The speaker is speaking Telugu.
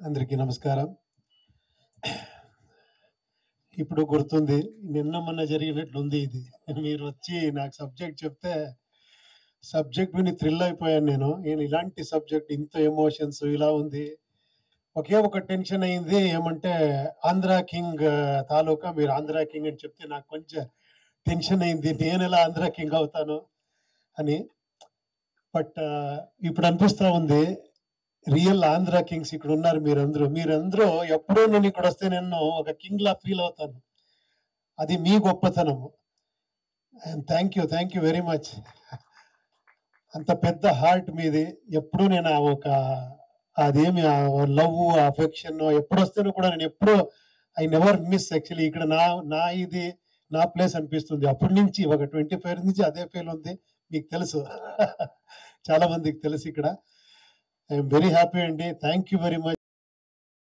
అందరికీ నమస్కారం. ఇప్పుడు గుర్తుంది. నిన్న మొన్న జరిగినట్లుంది ఇది. మీరు వచ్చి నాకు సబ్జెక్ట్ చెప్తే, సబ్జెక్ట్ విని థ్రిల్ అయిపోయాను నేను. ఇలాంటి సబ్జెక్ట్ ఇంత ఎమోషన్స్ ఇలా ఉంది. ఒకే ఒక టెన్షన్ అయింది. ఏమంటే 'ఆంధ్ర కింగ్' తాలూకా మీరు 'ఆంధ్ర కింగ్' అని చెప్తే నాకు కొంచెం టెన్షన్ అయింది. నేనెలా 'ఆంధ్ర కింగ్' అవుతాను అని. బట్ ఇప్పుడు అనిపిస్తా ఉంది రియల్ ఆంధ్ర కింగ్స్ ఇక్కడ ఉన్నారు మీరందరూ. మీరందరూ ఎప్పుడూ నేను ఇక్కడ వస్తే నేను ఒక కింగ్ లా ఫీల్ అవుతాను. అది మీ గొప్పతనము. And thank you very much. అంత పెద్ద హార్ట్ మీది. ఎప్పుడు నేను అదేమి లవ్ అఫెక్షన్ ఎప్పుడు వస్తేనూ కూడా నేను ఎప్పుడూ ఐ నెవర్ మిస్. యాక్చువల్లీ ఇక్కడ ఇది నా ప్లేస్ అనిపిస్తుంది. అప్పటి నుంచి ఒక 25 నుంచి అదే ఫీల్ ఉంది. మీకు తెలుసు. చాలా మందికి తెలుసు ఇక్కడ. ఐఎమ్ వెరీ హ్యాపీ అండి. Thank you very much.